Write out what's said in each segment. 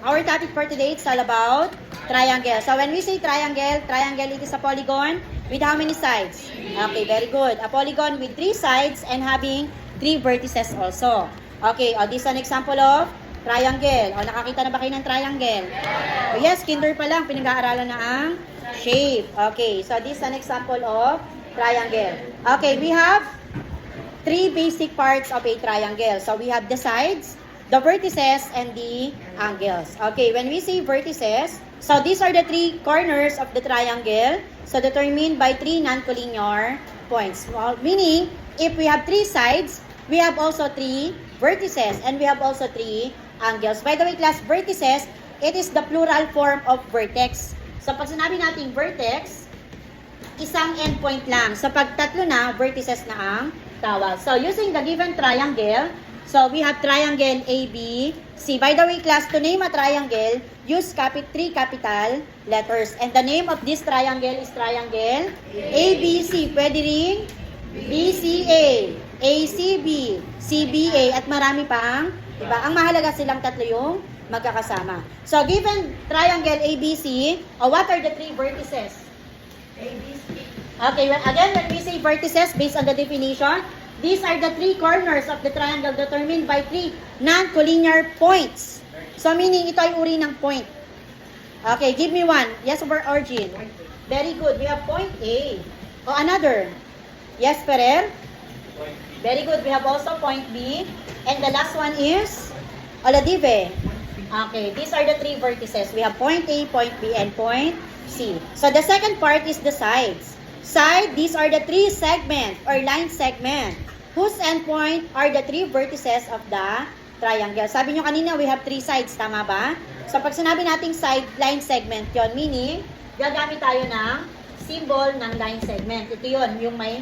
our topic for today is all about triangle. So when we say triangle, it is a polygon with how many sides? Okay, very good. A polygon with 3 sides and having 3 vertices also. Okay, this is an example of triangle. O, nakakita na ba kayo ng triangle? O, yes, kinder pa lang, pinag-aaralan na ang shape. Okay, so this is an example of triangle. Okay, we have 3 basic parts of a triangle. So we have the sides, the vertices, and the angles. Okay, when we say vertices, so these are the 3 corners of the triangle. So determined by 3 non-collinear points. Well, meaning, if we have 3 sides, we have also 3 vertices, and we have also 3 angles. By the way, class, vertices, it is the plural form of vertex. So pag sinabi natin vertex, isang endpoint lang. So pag tatlo na, vertices na ang tawag. So using the given triangle, so we have triangle ABC. By the way, class, to name a triangle, use 3 capital letters. And the name of this triangle is triangle ABC. Pwede rin BCA, ACB, CBA, at marami pang, diba? Ang mahalaga silang tatlo yung magkakasama. So given triangle ABC, what are the 3 vertices? ABC. Okay, again, when we say vertices, based on the definition, these are the 3 corners of the triangle determined by 3 non-collinear points. So, meaning, ito ay uri ng point. Okay, give me one. Yes, over origin. Very good. We have point A. O, another. Yes, Ferrer? Very good. We have also point B. And the last one is Oladive. Okay, these are the 3 vertices. We have point A, point B, and point C. So, the second part is the sides. Side, these are the 3 segment or line segment whose endpoint are the 3 vertices of the triangle. Sabi nyo kanina, we have 3 sides, tama ba? So, pag sinabi nating side, line segment yon, meaning, gagamit tayo ng symbol ng line segment. Ito yon, yung may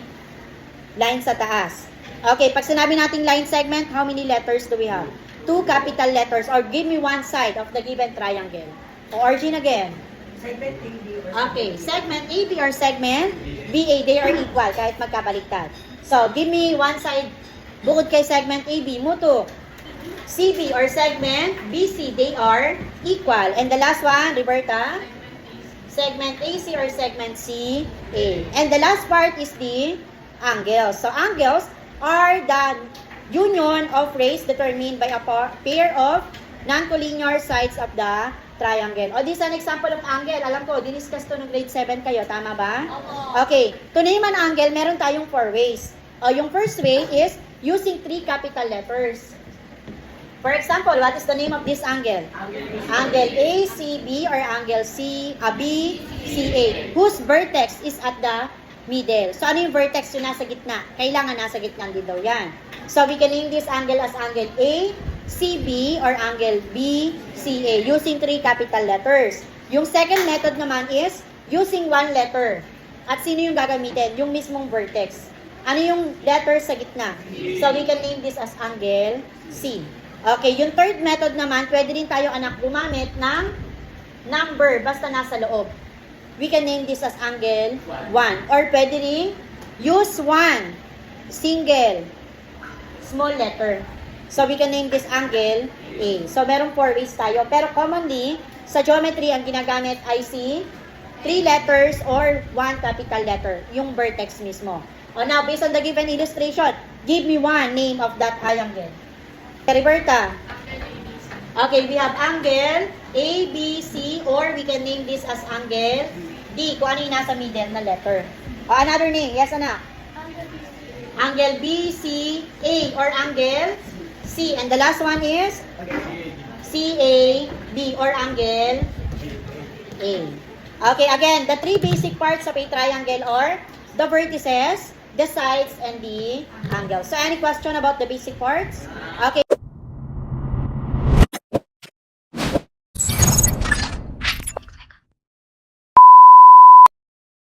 line sa taas. Okay, pag sinabi nating line segment, how many letters do we have? 2 capital letters, or give me one side of the given triangle. Origin again. Segment AB or okay, segment AB or segment BA, they are equal kahit magkabaliktad. So, give me one side bukod kay segment AB, Mutu. CB or segment BC, they are equal. And the last one, Roberta, segment AC or segment CA. And the last part is the angles. So, angles are the union of rays determined by a pair of non-collinear sides of the triangle. O, this is an example of angle. Alam ko, diniscuss to ng grade 7 kayo. Tama ba? Okay. To name an angle, meron tayong 4 ways. O, yung first way is using 3 capital letters. For example, what is the name of this angle? Angle ACB or angle BCA, whose vertex is at the middle. So, ano yung vertex yung nasa gitna? Kailangan nasa gitna din daw yan. So, we can name this angle as angle ACB or angle BCA using 3 capital letters. Yung second method naman is using 1 letter. At sino yung gagamitin? Yung mismong vertex. Ano yung letter sa gitna? So, we can name this as angle C. Okay, yung third method naman, pwede rin tayo anak gumamit ng number basta nasa loob. We can name this as angle 1. Or pwede rin use 1 single small letter. So, we can name this angle A. So, merong 4 ways tayo. Pero commonly, sa geometry, ang ginagamit ay 3 letters or 1 capital letter. Yung vertex mismo. O now, based on the given illustration, give me one name of that triangle. Roberta. Okay, we have angle ABC or we can name this as angle D. Kung ano yung nasa middle na letter. O, another name. Yes, anak. Angle BCA or angle C. And the last one is CAB or angle A. Okay, again, the 3 basic parts of a triangle are the vertices, the sides, and the angles. So, any question about the basic parts? Okay.